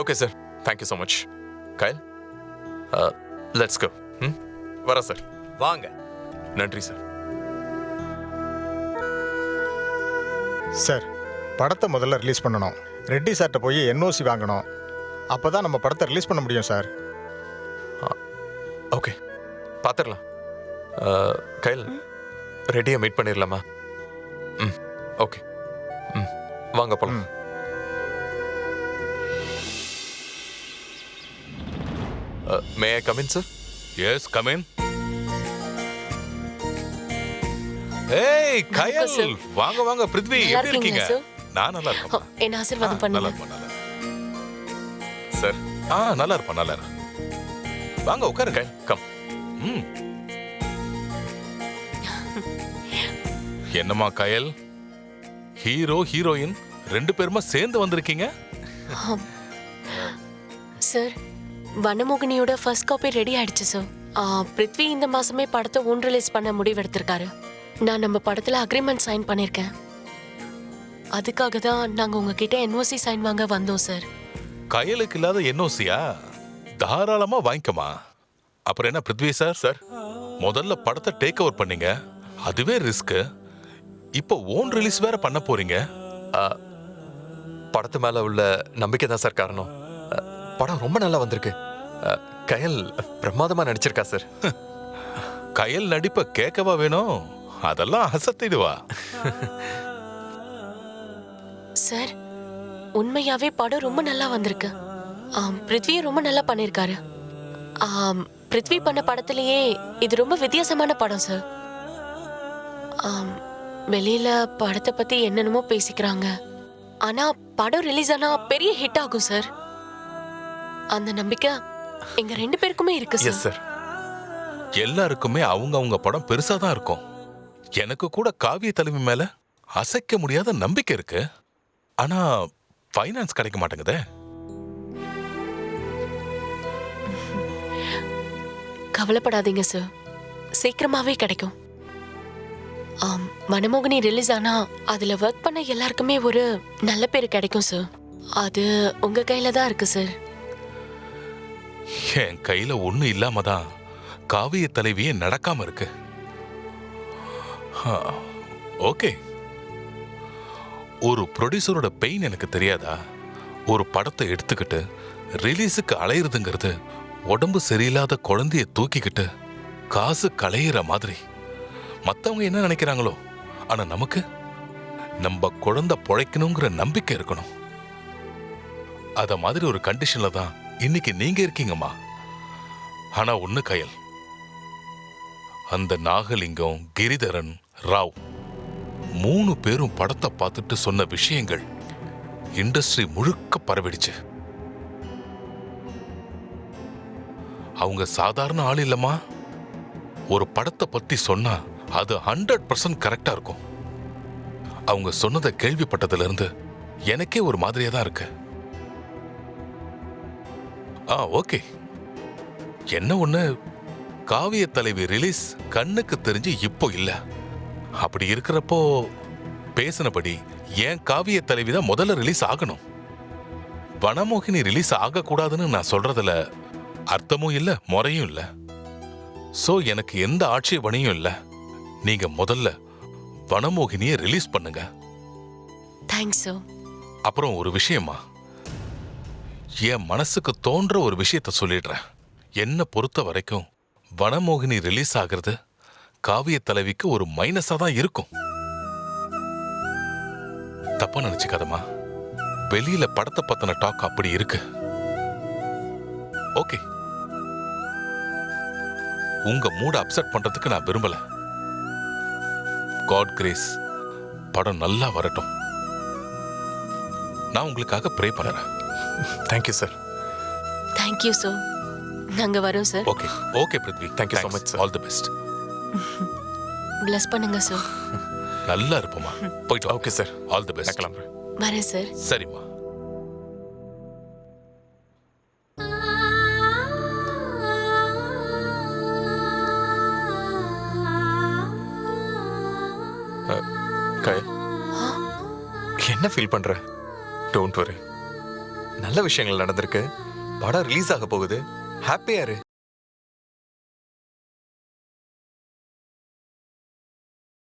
Okay sir, thank you so much. Kayal, let's go. வரேன் sir. வாங்க. நன்றி சார். சார், படத்தை முதல்ல ரிலீஸ் பண்ணணும். ரெட்டி சார்கிட்ட போய் என்ஓசி வாங்கணும். அப்போ தான் நம்ம படத்தை ரிலீஸ் பண்ண முடியும் சார். ஓகே, பார்த்துடலாம். கயல், ரெடியாக மீட் பண்ணிடலாமா? ஓகே. வாங்க போலாம். May I come in sir? Yes, come in. ஏய் கயல், வாங்க வாங்க. பிருத்வி, எப்படி இருக்கீங்க? நான் நல்லா இருக்கேன். என்ன ஆசீர்வாதம் பண்ணுங்க. நல்லா சார். நல்லா இருப்பா, நல்லா இரு. வாங்க உட்காருங்க. கம். என்னம்மா கயல், ஹீரோ ஹீரோயின் 2 பேருமா சேர்ந்து வந்திருக்கீங்க? சார், வனமோகினியோட ஃபர்ஸ்ட் காப்பி ரெடி ஆயிடுச்சு சார். பிருத்வி இந்த மாசமே படத்தை ஓன் ரிலீஸ் பண்ண முடிவெடுத்திருக்காரு. நான் நம்ம படத்துல அக்ரிமெண்ட் சைன் பண்ணிருக்கேன். அதுக்காக தான் நாங்க உங்ககிட்ட என்ஓசி சைன் வாங்க வந்தோம் சார். கயலுக்கு இல்லாத என்ஓசியா? தாராளமா வாங்கிக்கமா. அப்புறம் என்ன பிருத்வி சார்? சார், முதல்ல படத்தை டேக் ஓவர் பண்ணீங்க, அதுவே ரிஸ்க். இப்போ ஓன் ரிலீஸ் வேற பண்ண போறீங்க. படத்து மேல உள்ள நம்பிக்கை தான் சார் காரணம். படம் ரொம்ப நல்லா வந்திருக்கு. கயல் பிரமாதமா நடிச்சிருக்கா சார். கயல் நடிப்ப கேட்கவா வேணும்? அதெல்லாம் அசத்திடுவா. சார், உண்மையாவே படம் ரொம்ப நல்லா வந்திருக்கு. பிருத்வி ரொம்ப நல்லா பண்ணிருக்காரு. பிருத்வி பண்ண படத்திலேயே இது ரொம்ப வித்தியாசமான படம் சார். வெளியில படத்தை பத்தி என்னென்னமோ பேசிக்கிறாங்க. ஆனா படம் ரிலீஸ் ஆனா பெரிய ஹிட் ஆகும் சார். அந்த நம்பிக்கை எங்க 2 பேருக்குமே இருக்கு சார். Yes sir. எல்லாருக்குமே அவங்க படம் பெருசா தான் இருக்கும். எனக்கு கூட காவிய தலைமை மேல அசைக்க முடியாத நம்பிக்கை இருக்கு. ஆனா ஃபைனான்ஸ் கிடைக்க மாட்டேங்குதே. கவலைப்படாதீங்க சார், சீக்கிரமாவே கிடைக்கும். வனமோகினி ரிலீஸ் ஆனா அதுல ஒர்க் பண்ண எல்லாருக்குமே ஒரு நல்ல பேரு கிடைக்கும் சார். அது உங்க கையில தான் இருக்கு சார். என் கையில ஒண்ணு இல்லாம தான் காவிய தலைவியே நடக்காம இருக்கு. ஓகே, ஒரு ப்ரொடியூசரோட பெயின் எனக்கு தெரியாதா? ஒரு படத்தை எடுத்துக்கிட்டு ரிலீஸுக்கு அலையிறதுங்கிறது உடம்பு சரியில்லாத குழந்தைய தூக்கிக்கிட்டு காசு களையிற மாதிரி. மத்தவங்க என்ன நினைக்கிறாங்களோ, ஆனா நமக்கு நம்ம குழந்தை பொழைக்கணுங்கிற நம்பிக்கை இருக்கணும். அத மாதிரி ஒரு கண்டிஷன்ல தான் இன்னைக்கு நீங்க இருக்கீங்கம்மா. ஆனா ஒண்ணு கயல், அந்த நாகலிங்கம், கிரிதரன், ராவ் 3 பேரும் படத்தை பார்த்துட்டு சொன்ன விஷயங்கள் இண்டஸ்ட்ரி முழுக்க பரவிடுச்சு. அவங்க சாதாரண ஆள் இல்லம்மா. ஒரு படத்தை பத்தி சொன்னா அது 100% கரெக்டா இருக்கும். அவங்க சொன்னதை கேள்விப்பட்டதுல இருந்து எனக்கே ஒரு மாதிரியா தான் இருக்கு. ஓகே, என்ன ஒண்ணு, காவிய தலைவி ரிலீஸ் கண்ணுக்கு தெரிஞ்சு இப்போ இல்ல. அப்படி இருக்கிறப்போ பேசினபடி ஏன் காவிய தலைவி தான் முதல்ல ரிலீஸ் ஆகணும். வனமோகினி ரிலீஸ் ஆகக்கூடாதுன்னு நான் சொல்றதுல அர்த்தமும் இல்ல, முறையும் இல்ல. சோ எனக்கு எந்த ஆட்சேபனையும் இல்ல. நீங்க முதல்ல வனமோகினியை ரிலீஸ் பண்ணுங்க. Thanks sir. அப்புறம் ஒரு விஷயமா, என் மனசுக்கு தோன்ற ஒரு விஷயத்த சொல்லிடுறேன். என்ன பொறுத்த வரைக்கும் வனமோகினி ரிலீஸ் ஆகிறது காவிய தலைவிக்கு ஒரு மைனஸா தான் இருக்கும். தப்பா நினைச்சுக்காதமா. வெளியில படத்தை பத்தின டாக் அப்படி இருக்கு. ஓகே, உங்க மூட அப்செட் பண்றதுக்கு நான் விரும்பல. காட் கிரேஸ், படம் நல்லா வரட்டும். நான் உங்களுக்காக ப்ரே பண்றேன். Thank you sir. Thank you sir. நாங்க வரோம் sir. Okay okay Prithvi, thank you so much sir. All the best. Plus பண்ணுங்க சார். நல்லா இருப்போமா. போயிட்டு வா. Okay sir. All the best. கிளம்புறேன். வரேன் சார். சரிம்மா. கயல், என்ன ஃபீல் பண்ற? டோன்ட் வரி, நல்ல விஷயங்கள் நடந்திருக்கு. படம் ரிலீஸ் ஆக போகுது. ஹாப்பியா இரு.